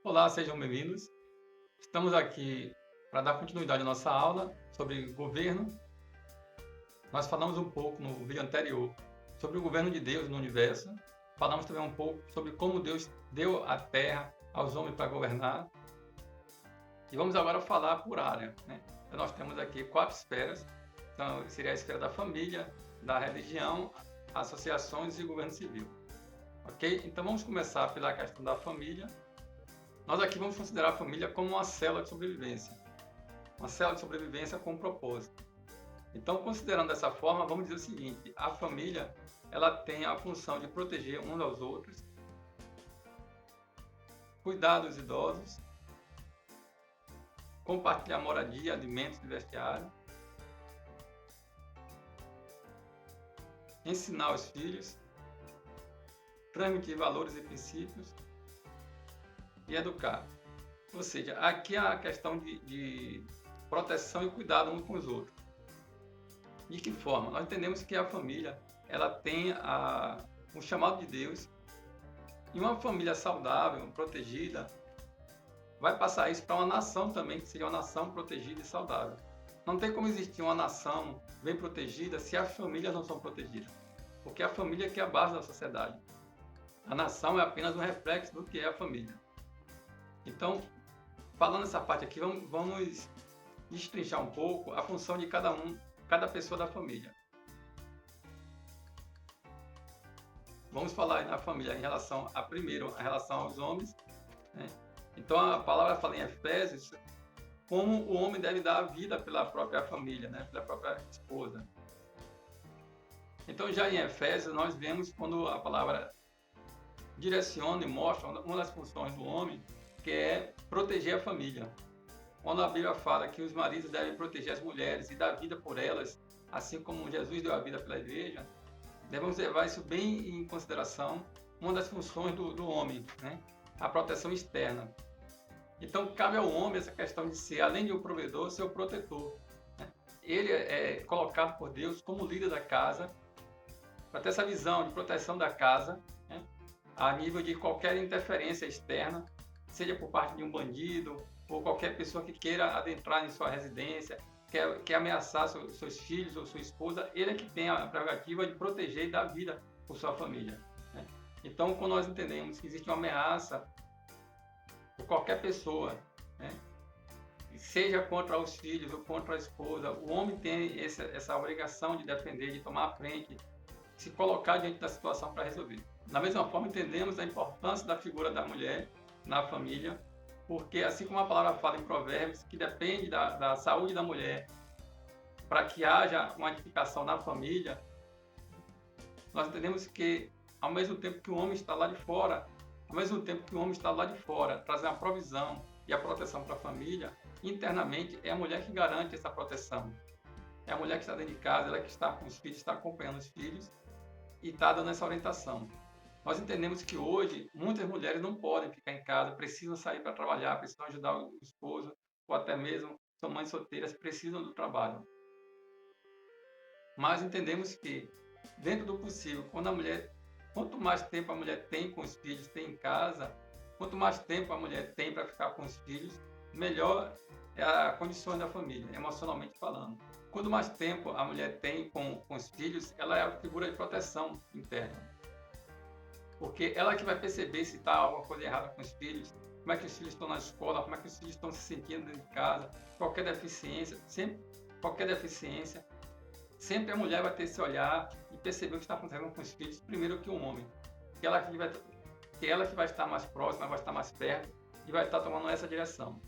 Olá, sejam bem-vindos. Estamos aqui para dar continuidade à nossa aula sobre governo. Nós falamos um pouco no vídeo anterior sobre o governo de Deus no universo. Falamos também um pouco sobre como Deus deu a terra aos homens para governar. E vamos agora falar por área, né? Então, nós temos aqui 4 esferas. Então, seria a esfera da família, da religião, associações e governo civil. Ok? Então, vamos começar pela questão da família. Nós aqui vamos considerar a família como uma célula de sobrevivência. Uma célula de sobrevivência com um propósito. Então, considerando dessa forma, vamos dizer o seguinte: a família ela tem a função de proteger uns aos outros, cuidar dos idosos, compartilhar moradia, alimentos e vestiário, ensinar os filhos, transmitir valores e princípios e educar. Ou seja, aqui há a questão de proteção e cuidado uns com os outros. De que forma? Nós entendemos que a família ela tem um chamado de Deus, e uma família saudável, protegida, vai passar isso para uma nação também, que seria uma nação protegida e saudável. Não tem como existir uma nação bem protegida se as famílias não são protegidas, porque a família que é a base da sociedade. A nação é apenas um reflexo do que é a família. Então, falando essa parte aqui, vamos destrinchar um pouco a função de cada pessoa da família. Vamos falar na família em relação a relação aos homens, né? Então a palavra fala em Efésios como o homem deve dar a vida pela própria família, né? Pela própria esposa. Então já em Efésios nós vemos quando a palavra direciona e mostra uma das funções do homem, que é proteger a família. Quando a Bíblia fala que os maridos devem proteger as mulheres e dar vida por elas, assim como Jesus deu a vida pela igreja, devemos levar isso bem em consideração, uma das funções do homem, né? A proteção externa. Então, cabe ao homem essa questão de ser, além de um provedor, ser o protetor, né? Ele é colocado por Deus como líder da casa, para ter essa visão de proteção da casa, né? A nível de qualquer interferência externa, seja por parte de um bandido, ou qualquer pessoa que queira adentrar em sua residência, quer ameaçar seus filhos ou sua esposa, ele é que tem a prerrogativa de proteger e dar vida por sua família, né? Então, quando nós entendemos que existe uma ameaça por qualquer pessoa, né, seja contra os filhos ou contra a esposa, o homem tem essa obrigação de defender, de tomar a frente, se colocar diante da situação para resolver. Da mesma forma, entendemos a importância da figura da mulher na família, porque assim como a palavra fala em Provérbios, que depende da saúde da mulher para que haja uma edificação na família, nós entendemos que ao mesmo tempo que o homem está lá de fora, trazendo a provisão e a proteção para a família, internamente é a mulher que garante essa proteção. É a mulher que está dentro de casa, ela que está com os filhos, está acompanhando os filhos e está dando essa orientação. Nós entendemos que hoje muitas mulheres não podem ficar em casa, precisam sair para trabalhar, precisam ajudar o esposo, ou até mesmo são mães solteiras, precisam do trabalho. Mas entendemos que, dentro do possível, quanto mais tempo a mulher tem com os filhos, tem em casa, quanto mais tempo a mulher tem para ficar com os filhos, melhor é a condição da família, emocionalmente falando. Quanto mais tempo a mulher tem com os filhos, ela é a figura de proteção interna. Porque ela que vai perceber se está alguma coisa errada com os filhos, como é que os filhos estão na escola, como é que os filhos estão se sentindo dentro de casa, qualquer deficiência, sempre a mulher vai ter esse olhar e perceber o que está acontecendo com os filhos, primeiro que o homem. Que ela que vai estar mais próxima, vai estar mais perto e vai estar tomando essa direção.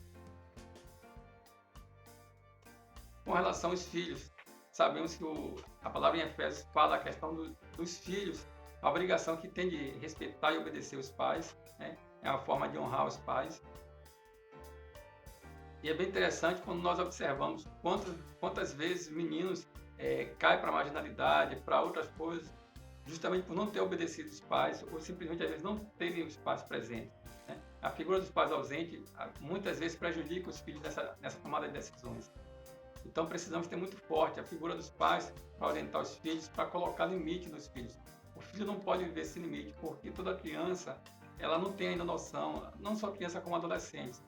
Com relação aos filhos, sabemos que a palavra em Efésios fala a questão dos filhos, a obrigação que tem de respeitar e obedecer os pais, né? É uma forma de honrar os pais. E é bem interessante quando nós observamos quantas vezes meninos caem para a marginalidade, para outras coisas, justamente por não ter obedecido os pais, ou simplesmente às vezes não terem os pais presentes, né? A figura dos pais ausentes muitas vezes prejudica os filhos nessa tomada de decisões. Então precisamos ter muito forte a figura dos pais para orientar os filhos, para colocar limite nos filhos. O filho não pode viver sem limite, porque toda criança ela não tem ainda noção, não só criança como adolescentes,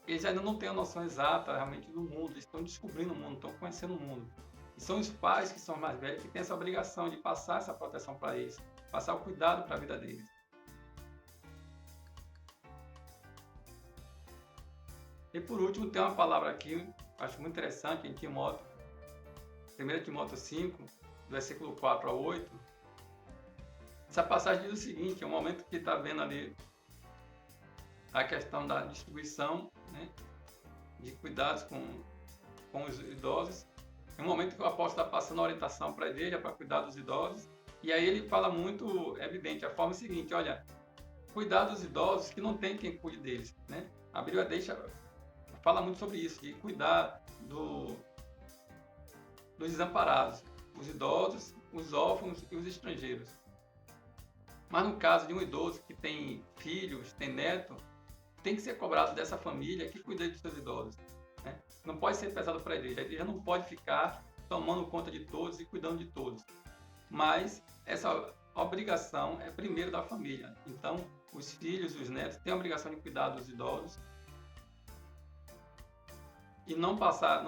eles ainda não têm a noção exata realmente do mundo, eles estão descobrindo o mundo, estão conhecendo o mundo. E são os pais que são mais velhos que têm essa obrigação de passar essa proteção para eles, passar o cuidado para a vida deles. E por último, tem uma palavra aqui, acho muito interessante, em Timóteo, 1 Timóteo 5, versículo 4 a 8. Essa passagem diz o seguinte: é um momento que está vendo ali a questão da distribuição, né, de cuidados com os idosos. É um momento que o apóstolo está passando a orientação para a igreja para cuidar dos idosos. E aí ele fala muito evidente, a forma seguinte: olha, cuidar dos idosos que não tem quem cuide deles, né? A Bíblia fala muito sobre isso, de cuidar dos desamparados, os idosos, os órfãos e os estrangeiros. Mas no caso de um idoso que tem filhos, tem neto, tem que ser cobrado dessa família que cuida dos seus idosos, né? Não pode ser pesado para a igreja não pode ficar tomando conta de todos e cuidando de todos. Mas essa obrigação é primeiro da família. Então, os filhos e os netos têm a obrigação de cuidar dos idosos e não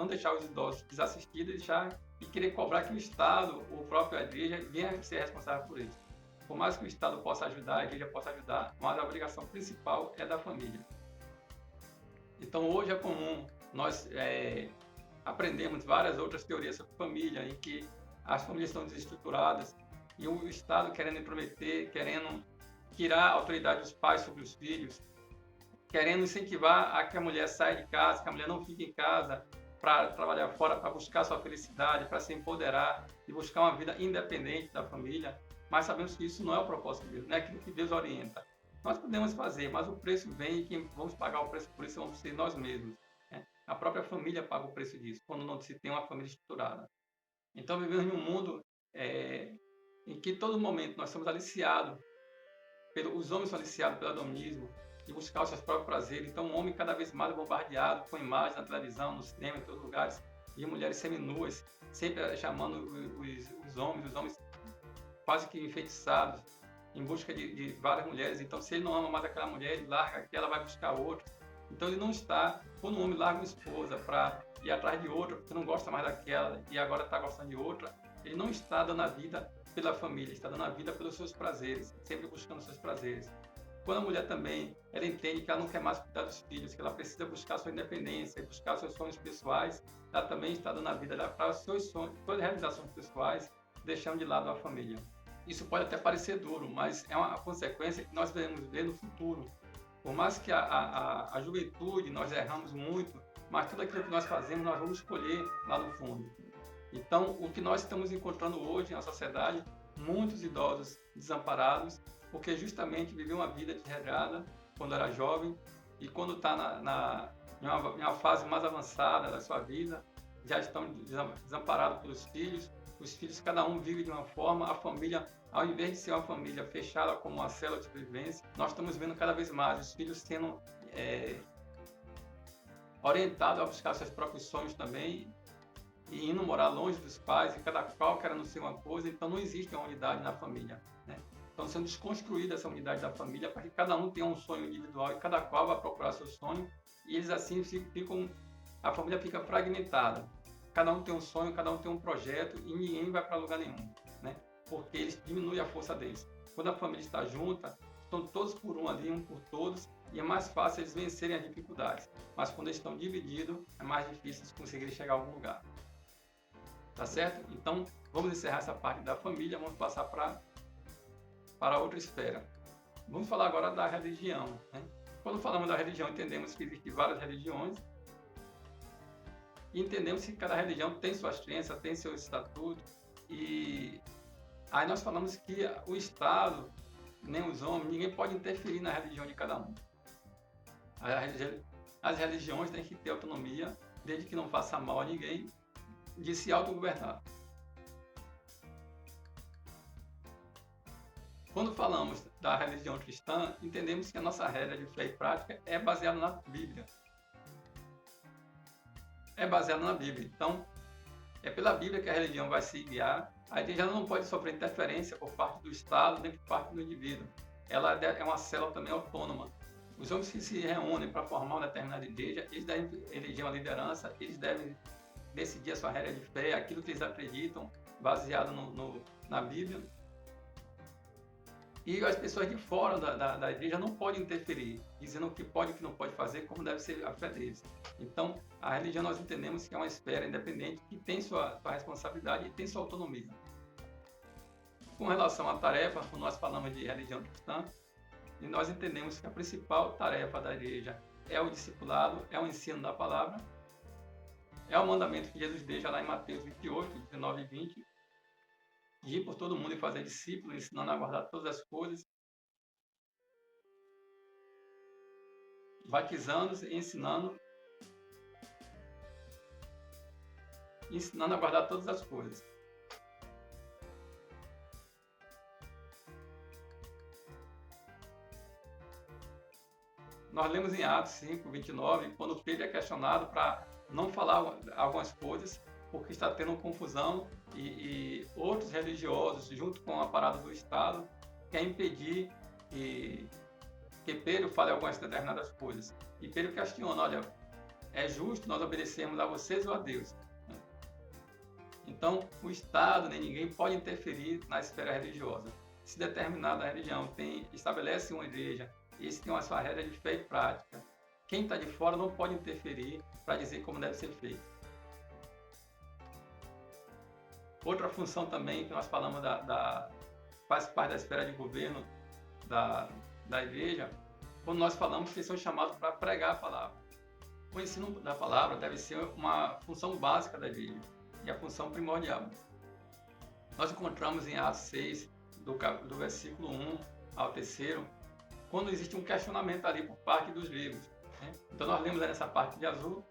deixar os idosos desassistidos e querer cobrar que o Estado ou a própria igreja venha ser responsável por isso. Por mais que o Estado possa ajudar, a igreja possa ajudar, mas a obrigação principal é da família. Então, hoje é comum nós aprendemos várias outras teorias sobre família, em que as famílias estão desestruturadas e o Estado querendo intrometer, querendo tirar a autoridade dos pais sobre os filhos, querendo incentivar a que a mulher saia de casa, que a mulher não fique em casa para trabalhar fora, para buscar sua felicidade, para se empoderar e buscar uma vida independente da família. Mas sabemos que isso não é o propósito de Deus, não é aquilo que Deus orienta. Nós podemos fazer, mas o preço vem e quem vamos pagar o preço por isso vamos ser nós mesmos, né? A própria família paga o preço disso, quando não se tem uma família estruturada. Então vivemos em um mundo em que todo momento nós somos aliciados, os homens são aliciados pelo hedonismo, de buscar os seus próprios prazeres. Então o homem cada vez mais bombardeado com imagens na televisão, no cinema, em todos os lugares, de mulheres seminuas, sempre chamando os homens quase que enfeitiçados, em busca de várias mulheres. Então, se ele não ama mais aquela mulher, ele larga aquela, vai buscar outra. Então, ele não está, quando um homem larga uma esposa para ir atrás de outra, porque não gosta mais daquela e agora está gostando de outra, ele não está dando a vida pela família, está dando a vida pelos seus prazeres, sempre buscando os seus prazeres. Quando a mulher também, ela entende que ela não quer mais cuidar dos filhos, que ela precisa buscar sua independência, buscar seus sonhos pessoais, ela também está dando a vida para os seus sonhos, todas as realizações pessoais, deixando de lado a família. Isso pode até parecer duro, mas é uma consequência que nós devemos ver no futuro. Por mais que a juventude, nós erramos muito, mas tudo aquilo que nós fazemos, nós vamos escolher lá no fundo. Então, o que nós estamos encontrando hoje na sociedade, muitos idosos desamparados, porque justamente viviam uma vida desregrada quando era jovem e quando está em uma fase mais avançada da sua vida, já estão desamparados pelos filhos. Os filhos, cada um vive de uma forma, a família, ao invés de ser uma família fechada como uma célula de sobrevivência, nós estamos vendo cada vez mais os filhos sendo orientados a buscar seus próprios sonhos também e indo morar longe dos pais, e cada qual querendo ser uma coisa. Então não existe uma unidade na família, né? Então sendo desconstruída essa unidade da família para que cada um tenha um sonho individual e cada qual vai procurar seu sonho, e eles assim a família fica fragmentada. Cada um tem um sonho, cada um tem um projeto e ninguém vai para lugar nenhum, né? Porque eles diminuem a força deles. Quando a família está junta, estão todos por um ali, um por todos, e é mais fácil eles vencerem as dificuldades. Mas quando eles estão divididos, é mais difícil eles conseguirem chegar a algum lugar. Tá certo? Então, vamos encerrar essa parte da família, vamos passar para outra esfera. Vamos falar agora da religião, né? Quando falamos da religião, entendemos que existem várias religiões, e entendemos que cada religião tem suas crenças, tem seu estatuto, e aí nós falamos que o Estado, nem os homens, ninguém pode interferir na religião de cada um. As religiões têm que ter autonomia, desde que não faça mal a ninguém, de se autogovernar. Quando falamos da religião cristã, entendemos que a nossa regra de fé e prática é baseada na Bíblia. É baseada na Bíblia. Então, é pela Bíblia que a religião vai se guiar. A igreja não pode sofrer interferência por parte do Estado, nem por parte do indivíduo. ela é uma célula também autônoma. Os homens que se reúnem para formar uma determinada igreja, eles devem eleger uma liderança, eles devem decidir a sua regra de fé, aquilo que eles acreditam, baseado na Bíblia. E as pessoas de fora da igreja não podem interferir, dizendo o que pode e o que não pode fazer, como deve ser a fé deles. Então, a religião nós entendemos que é uma esfera independente que tem sua responsabilidade e tem sua autonomia. Com relação à tarefa, quando nós falamos de religião cristã, e nós entendemos que a principal tarefa da igreja é o discipulado, é o ensino da palavra, é o mandamento que Jesus deixa lá em Mateus 28, 19 e 20, de ir por todo mundo e fazer discípulos, ensinando a guardar todas as coisas, batizando-os e ensinando a guardar todas as coisas. Nós lemos em Atos 5, 29, quando Pedro é questionado para não falar algumas coisas, porque está tendo confusão e outros religiosos, junto com a parada do Estado, querem impedir que Pedro fale algumas determinadas coisas. E Pedro questiona, olha, é justo nós obedecermos a vocês ou a Deus? Então, o Estado nem ninguém pode interferir na esfera religiosa. Se determinada religião estabelece uma igreja, esse tem uma sua regra de fé e prática, quem está de fora não pode interferir para dizer como deve ser feito. Outra função também que nós falamos faz parte da esfera de governo da igreja, quando nós falamos que eles são chamados para pregar a palavra. O ensino da palavra deve ser uma função básica da igreja e a função primordial. Nós encontramos em Atos 6, do versículo 1 ao 3, quando existe um questionamento ali por parte dos livros. Né? Então nós lemos nessa parte de azul,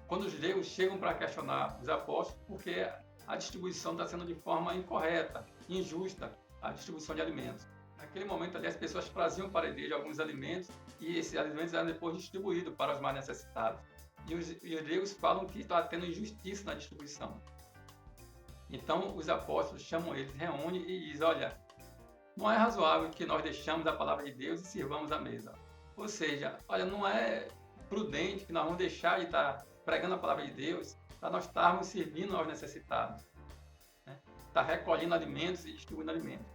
quando os leigos chegam para questionar os apóstolos, porque a distribuição está sendo de forma incorreta, injusta, a distribuição de alimentos. Naquele momento ali as pessoas traziam para a igreja alguns alimentos e esses alimentos eram depois distribuídos para os mais necessitados. E os leigos falam que está tendo injustiça na distribuição. Então os apóstolos chamam eles, reúnem e dizem, olha, não é razoável que nós deixamos a palavra de Deus e sirvamos a mesa. Ou seja, olha, não é prudente que nós vamos deixar de estar pregando a palavra de Deus para nós estarmos servindo aos necessitados. Né? Estar recolhendo alimentos e distribuindo alimentos.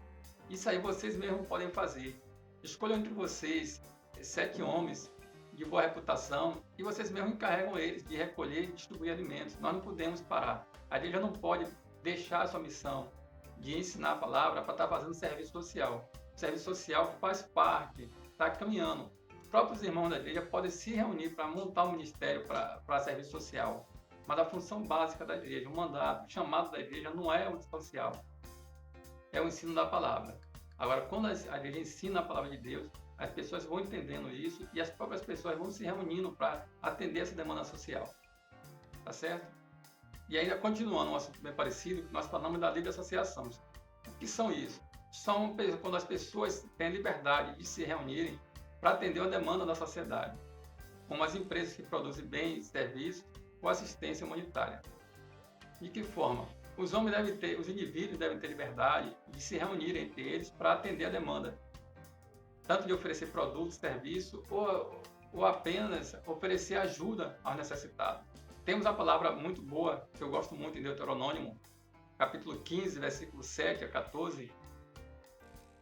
Isso aí vocês mesmos podem fazer. Escolham entre vocês 7 homens de boa reputação e vocês mesmos encarregam eles de recolher e distribuir alimentos. Nós não podemos parar. A igreja não pode deixar a sua missão de ensinar a palavra para estar fazendo serviço social. O serviço social faz parte, está caminhando. Os próprios irmãos da igreja podem se reunir para montar um ministério para serviço social. Mas a função básica da igreja, o mandato, o chamado da igreja não é o social, é o ensino da palavra. Agora, quando a igreja ensina a palavra de Deus, as pessoas vão entendendo isso e as próprias pessoas vão se reunindo para atender essa demanda social. Tá certo? E ainda continuando um assunto bem parecido, nós falamos da livre associação. O que são isso? São quando as pessoas têm liberdade de se reunirem para atender uma demanda da sociedade, como as empresas que produzem bens, serviços ou assistência humanitária. De que forma? Os indivíduos devem ter liberdade de se reunirem entre eles para atender a demanda, tanto de oferecer produtos, serviços ou apenas oferecer ajuda aos necessitados. Temos a palavra muito boa, que eu gosto muito em Deuteronômio, capítulo 15, versículo 7 a 14,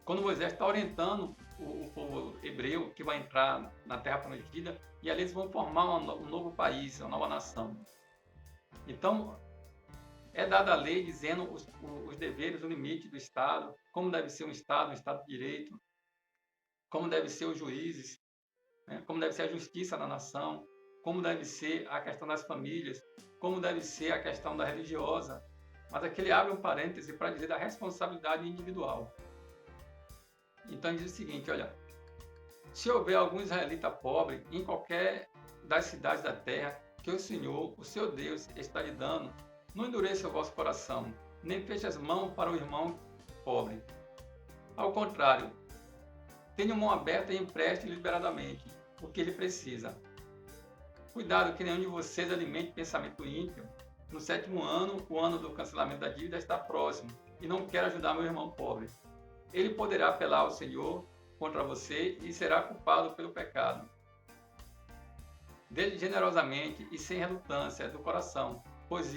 quando Moisés está orientando o povo hebreu que vai entrar na Terra Prometida, e ali eles vão formar um novo país, uma nova nação. Então, é dada a lei dizendo os deveres, o limite do Estado, como deve ser um Estado de Direito, como devem ser os juízes, né? Como deve ser a justiça na nação, como deve ser a questão das famílias, como deve ser a questão da religiosa. Mas aqui ele abre um parêntese para dizer da responsabilidade individual. Então ele diz o seguinte, olha, se houver algum israelita pobre em qualquer das cidades da terra que o Senhor, o seu Deus, está lhe dando, não endureça o vosso coração, nem feche as mãos para o irmão pobre. Ao contrário, tenha mão aberta e empreste liberadamente o que ele precisa. Cuidado que nenhum de vocês alimente pensamento ímpio. No 7º ano, o ano do cancelamento da dívida está próximo, e não quero ajudar meu irmão pobre. Ele poderá apelar ao Senhor contra você e será culpado pelo pecado. Dê generosamente e sem relutância do coração, pois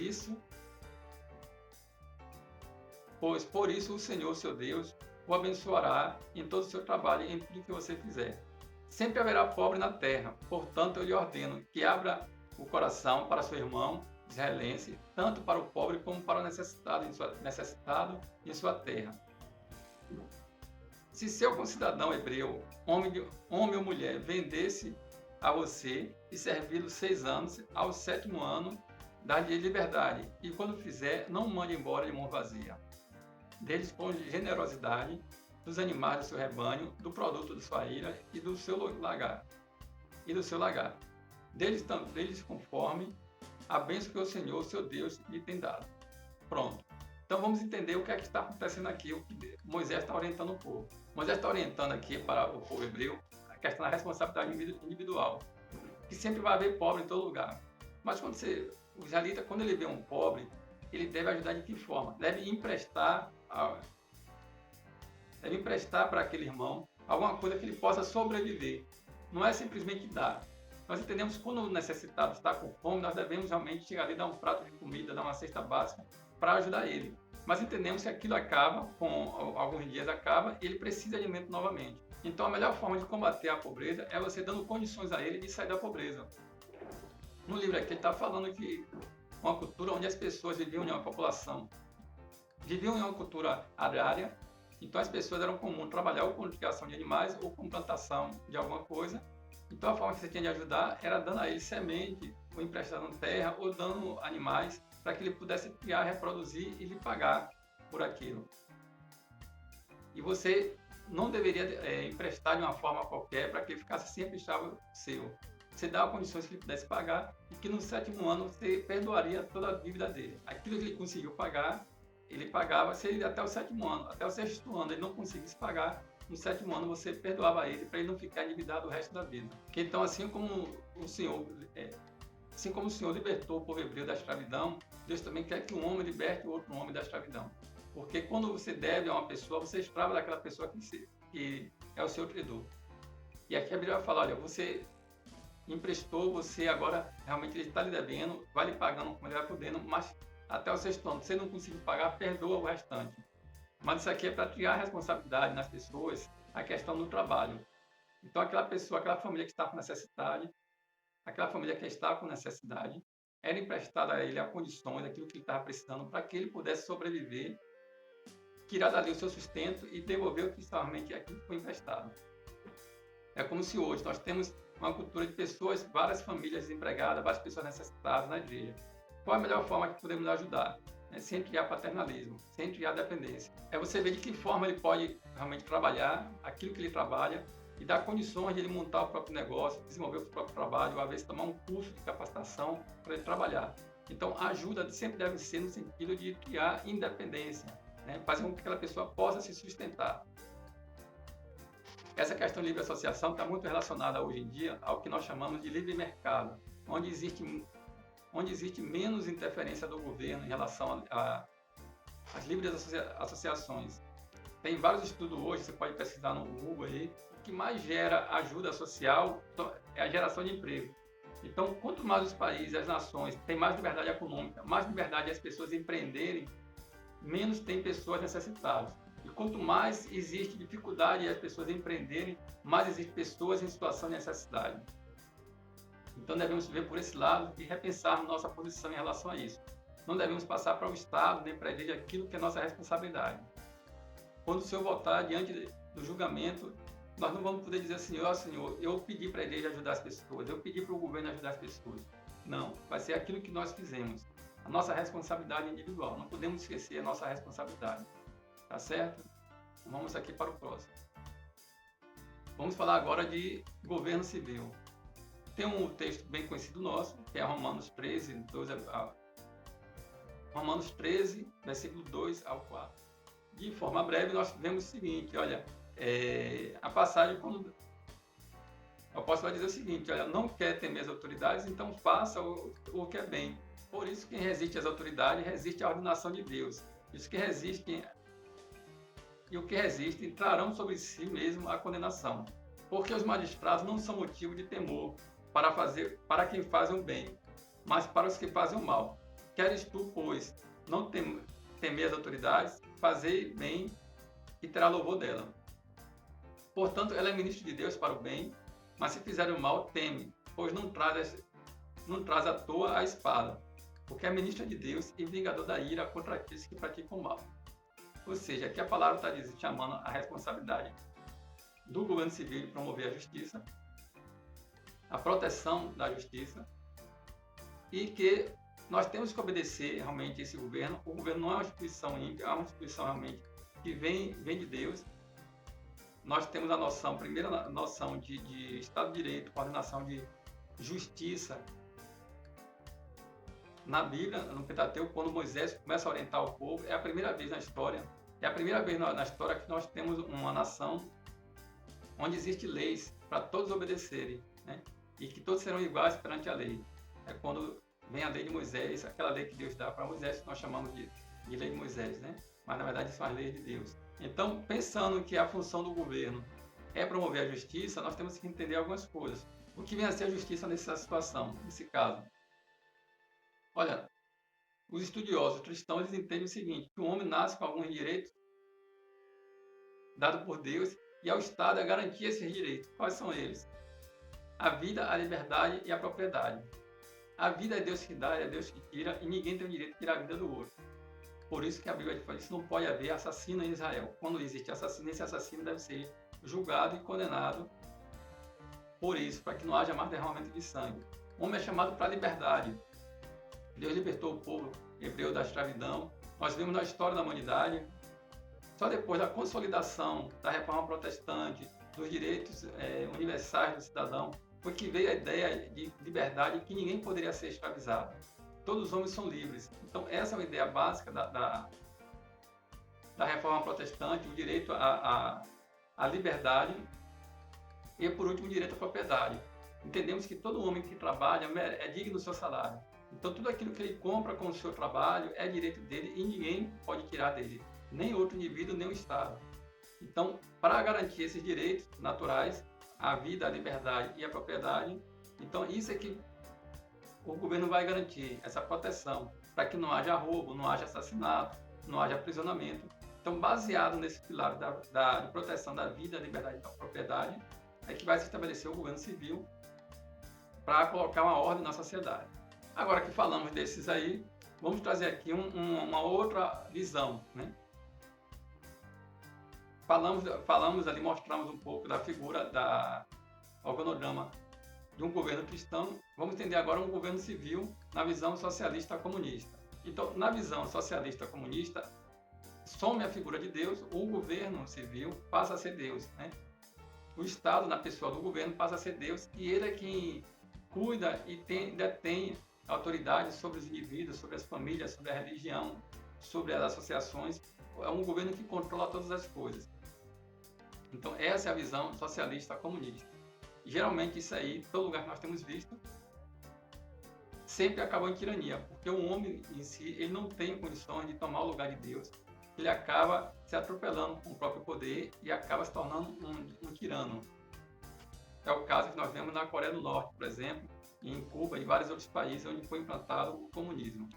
por isso o Senhor, seu Deus, o abençoará em todo o seu trabalho e em tudo que você fizer. Sempre haverá pobre na terra, portanto eu lhe ordeno que abra o coração para seu irmão israelense, tanto para o pobre como para o necessitado em sua terra. Se seu concidadão hebreu, homem ou mulher, vendesse a você e servi-lo 6 anos, ao 7º ano, dar-lhe liberdade, e quando fizer, não mande embora de mão vazia. Deles com generosidade, dos animais do seu rebanho, do produto da sua ira e do seu lagar. Deles conforme a bênção que o Senhor, seu Deus, lhe tem dado. Pronto. Então vamos entender o que é que está acontecendo aqui, o que Moisés está orientando o povo. Moisés está orientando aqui para o povo hebreu a questão da responsabilidade individual, que sempre vai haver pobre em todo lugar. Mas o israelita, quando ele vê um pobre, ele deve ajudar de que forma? Deve emprestar para aquele irmão alguma coisa que ele possa sobreviver. Não é simplesmente dar. Nós entendemos que quando o necessitado está com fome, nós devemos realmente chegar ali e dar um prato de comida, dar uma cesta básica para ajudar ele. Mas entendemos que aquilo acaba, com alguns dias acaba, e ele precisa de alimento novamente. Então a melhor forma de combater a pobreza é você dando condições a ele de sair da pobreza. No livro aqui ele está falando que uma cultura onde as pessoas viviam em uma população, viviam em uma cultura agrária, então as pessoas eram comum trabalhar ou com criação de animais ou com plantação de alguma coisa. Então a forma que você tinha de ajudar era dando a ele semente, ou emprestando terra, ou dando animais para que ele pudesse criar, reproduzir e lhe pagar por aquilo. E você não deveria emprestar de uma forma qualquer para que ele ficasse sempre estável seu. Você dava condições que ele pudesse pagar e que no 7º ano você perdoaria toda a dívida dele. Aquilo que ele conseguiu pagar, ele pagava, se ele até o 7º ano, até o 6º ano ele não conseguisse pagar, no 7º ano você perdoava ele para ele não ficar endividado o resto da vida. Então assim como o Senhor libertou o povo hebreu da escravidão, Deus também quer que um homem liberte o outro homem da escravidão. Porque quando você deve a uma pessoa, você é escravo daquela pessoa que é o seu credor. E aqui a Bíblia vai falar, olha, você emprestou, você agora realmente ele está lhe devendo, vai lhe pagando como ele vai podendo, mas até o 6º ano, se você não conseguir pagar, perdoa o restante. Mas isso aqui é para criar responsabilidade nas pessoas, a questão do trabalho. Então aquela família que está com necessidade, era emprestada a ele a condições, aquilo que ele estava precisando, para que ele pudesse sobreviver, tirar dali o seu sustento e devolver o que realmente aquilo que foi emprestado. É como se hoje nós temos uma cultura de pessoas, várias famílias desempregadas, várias pessoas necessitadas na igreja. Qual a melhor forma que podemos ajudar? Sem criar paternalismo, sem criar dependência. É você ver de que forma ele pode realmente trabalhar aquilo que ele trabalha e dar condições de ele montar o próprio negócio, desenvolver o próprio trabalho, ou às vezes tomar um curso de capacitação para ele trabalhar. Então, a ajuda sempre deve ser no sentido de criar independência, né? Fazer com que aquela pessoa possa se sustentar. Essa questão de livre associação está muito relacionada hoje em dia ao que nós chamamos de livre mercado, onde existe menos interferência do governo em relação às livres associações. Tem vários estudos hoje, você pode pesquisar no Google aí, o que mais gera ajuda social é a geração de emprego. Então, quanto mais os países, as nações têm mais liberdade econômica, mais liberdade as pessoas empreenderem, menos tem pessoas necessitadas. E quanto mais existe dificuldade as pessoas empreenderem, mais existem pessoas em situação de necessidade. Então devemos ver por esse lado e repensar nossa posição em relação a isso. Não devemos passar para o Estado nem para a igreja aquilo que é nossa responsabilidade. Quando o Senhor voltar diante do julgamento, nós não vamos poder dizer assim, ó Senhor, eu pedi para a igreja ajudar as pessoas, eu pedi para o governo ajudar as pessoas. Não, vai ser aquilo que nós fizemos. A nossa responsabilidade individual. Não podemos esquecer a nossa responsabilidade. Tá certo? Vamos aqui para o próximo. Vamos falar agora de governo civil. Tem um texto bem conhecido nosso, que é Romanos 13, Romanos 13, versículo 2 ao 4. De forma breve, nós vemos o seguinte, olha, a passagem, quando o apóstolo vai dizer o seguinte, olha, não quer temer as autoridades, então faça o que é bem. Por isso, quem resiste às autoridades resiste à ordenação de Deus. Os que resistem e o que resistem trarão sobre si mesmo a condenação, porque os magistrados não são motivo de temor para quem faz o bem, mas para os que fazem o mal. Queres tu, pois, não temer as autoridades, fazei bem e terá louvor dela. Portanto, ela é ministro de Deus para o bem, mas se fizer o mal, teme, pois não traz à toa a espada, porque é ministra de Deus e vingador da ira contra aqueles que praticam o mal. Ou seja, aqui a palavra está chamando a responsabilidade do governo civil de promover a justiça, a proteção da justiça, e que nós temos que obedecer realmente esse governo. O governo não é uma instituição ímpia, é uma instituição realmente que vem de Deus. Nós temos a noção, primeira noção de Estado de Direito, coordenação de justiça. Na Bíblia, no Pentateuco, quando Moisés começa a orientar o povo, é a primeira vez na história, que nós temos uma nação onde existem leis para todos obedecerem, né? E que todos serão iguais perante a lei. É quando vem a lei de Moisés, aquela lei que Deus dá para Moisés, que nós chamamos de lei de Moisés, né? Mas na verdade são as leis de Deus. Então, pensando que a função do governo é promover a justiça, nós temos que entender algumas coisas. O que vem a ser a justiça nessa situação, nesse caso? Olha, os estudiosos cristãos eles entendem o seguinte, que o homem nasce com alguns direitos dados por Deus e ao Estado é garantir esses direitos. Quais são eles? A vida, a liberdade e a propriedade. A vida é Deus que dá, é Deus que tira e ninguém tem o direito de tirar a vida do outro. Por isso que a Bíblia fala que não pode haver assassino em Israel. Quando existe assassino, esse assassino deve ser julgado e condenado por isso, para que não haja mais derramamento de sangue. O homem é chamado para a liberdade. Deus libertou o povo hebreu da escravidão. Nós vemos na história da humanidade, só depois da consolidação da reforma protestante, dos direitos universais do cidadão, foi que veio a ideia de liberdade, que ninguém poderia ser escravizado. Todos os homens são livres. Então, essa é uma ideia básica da reforma protestante, o direito à liberdade e, por último, o direito à propriedade. Entendemos que todo homem que trabalha é digno do seu salário. Então, tudo aquilo que ele compra com o seu trabalho é direito dele e ninguém pode tirar dele, nem outro indivíduo, nem o Estado. Então, para garantir esses direitos naturais, a vida, a liberdade e a propriedade, então isso é que o governo vai garantir, essa proteção, para que não haja roubo, não haja assassinato, não haja aprisionamento. Então, baseado nesse pilar de proteção da vida, da liberdade e da propriedade, é que vai se estabelecer o governo civil para colocar uma ordem na sociedade. Agora que falamos desses aí, vamos trazer aqui uma outra visão, né? Falamos ali, mostramos um pouco da figura da organograma de um governo cristão. Vamos entender agora um governo civil na visão socialista comunista. Então, na visão socialista comunista, some a figura de Deus, o governo civil passa a ser Deus, né? O Estado, na pessoa do governo, passa a ser Deus e ele é quem cuida e detém autoridade sobre os indivíduos, sobre as famílias, sobre a religião, sobre as associações. É um governo que controla todas as coisas. Então, essa é a visão socialista comunista. E, geralmente, isso aí, todo lugar que nós temos visto, sempre acabou em tirania, porque o homem em si, ele não tem condições de tomar o lugar de Deus. Ele acaba se atropelando com o próprio poder e acaba se tornando um tirano. É o caso que nós vemos na Coreia do Norte, por exemplo, e em Cuba e vários outros países onde foi implantado o comunismo.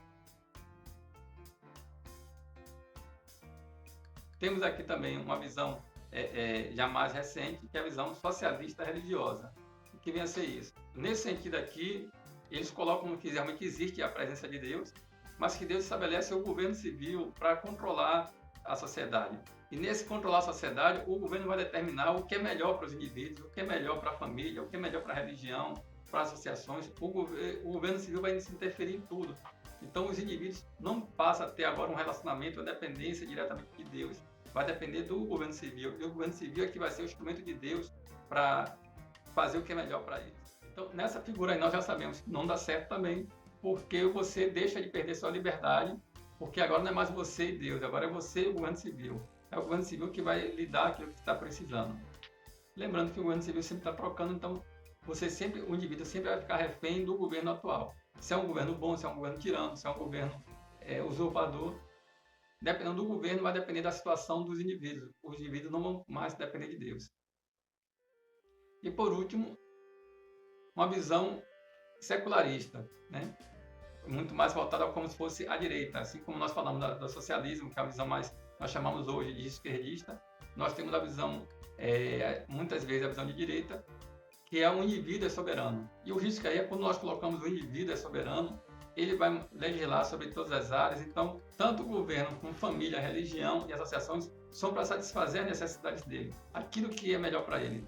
Temos aqui também uma visão já mais recente, que é a visão socialista religiosa. O que vem a ser isso? Nesse sentido aqui, eles colocam que realmente existe a presença de Deus, mas que Deus estabelece o governo civil para controlar a sociedade. E nesse controlar a sociedade, o governo vai determinar o que é melhor para os indivíduos, o que é melhor para a família, o que é melhor para a religião, para as associações. O governo civil vai se interferir em tudo. Então, os indivíduos não passam a ter agora um relacionamento, uma dependência diretamente de Deus. Vai depender do governo civil. E o governo civil é que vai ser o instrumento de Deus para fazer o que é melhor para eles. Então, nessa figura aí, nós já sabemos que não dá certo também, porque você deixa de perder sua liberdade, porque agora não é mais você e Deus, agora é você e o governo civil. É o governo civil que vai lhe dar aquilo que está precisando. Lembrando que o governo civil sempre está trocando, então o indivíduo sempre vai ficar refém do governo atual. Se é um governo bom, se é um governo tirano, se é um governo usurpador, dependendo do governo, vai depender da situação dos indivíduos. Os indivíduos não vão mais depender de Deus. E, por último, uma visão secularista, né? Muito mais voltada como se fosse a direita. Assim como nós falamos do socialismo, que é a visão mais, nós chamamos hoje de esquerdista, nós temos a visão, muitas vezes, a visão de direita, que é o indivíduo é soberano. E o risco aí é quando nós colocamos o indivíduo é soberano, ele vai legislar sobre todas as áreas. Então, tanto o governo como família, religião e associações são para satisfazer as necessidades dele, aquilo que é melhor para ele.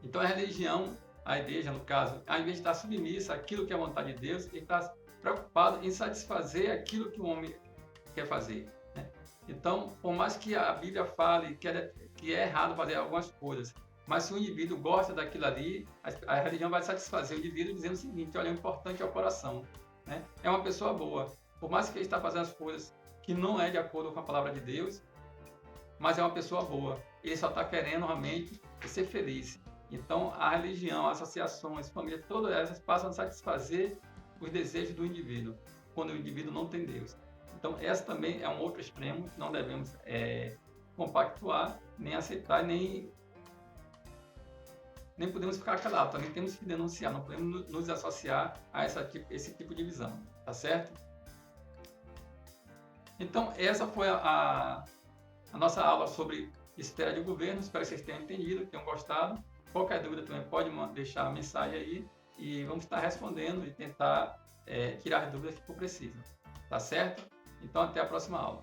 Então, a religião, a igreja, no caso, ao invés de estar submissa àquilo que é a vontade de Deus, ele está preocupado em satisfazer aquilo que o homem quer fazer, né? Então, por mais que a Bíblia fale que é errado fazer algumas coisas, mas se o indivíduo gosta daquilo ali, a religião vai satisfazer o indivíduo dizendo o seguinte: olha, o importante é o coração, né? É uma pessoa boa. Por mais que ele está fazendo as coisas que não é de acordo com a palavra de Deus, mas é uma pessoa boa. Ele só está querendo realmente ser feliz. Então, a religião, as associações, famílias, todas essas passam a satisfazer os desejos do indivíduo, quando o indivíduo não tem Deus. Então, essa também é um outro extremo que não devemos compactuar, nem aceitar, nem podemos ficar calados. Também temos que denunciar, não podemos nos associar a esse tipo de visão, tá certo? Então, essa foi a nossa aula sobre esfera de governo. Espero que vocês tenham entendido, tenham gostado. Qualquer dúvida também pode deixar a mensagem aí e vamos estar respondendo e tentar tirar as dúvidas que for preciso. Tá certo? Então, até a próxima aula.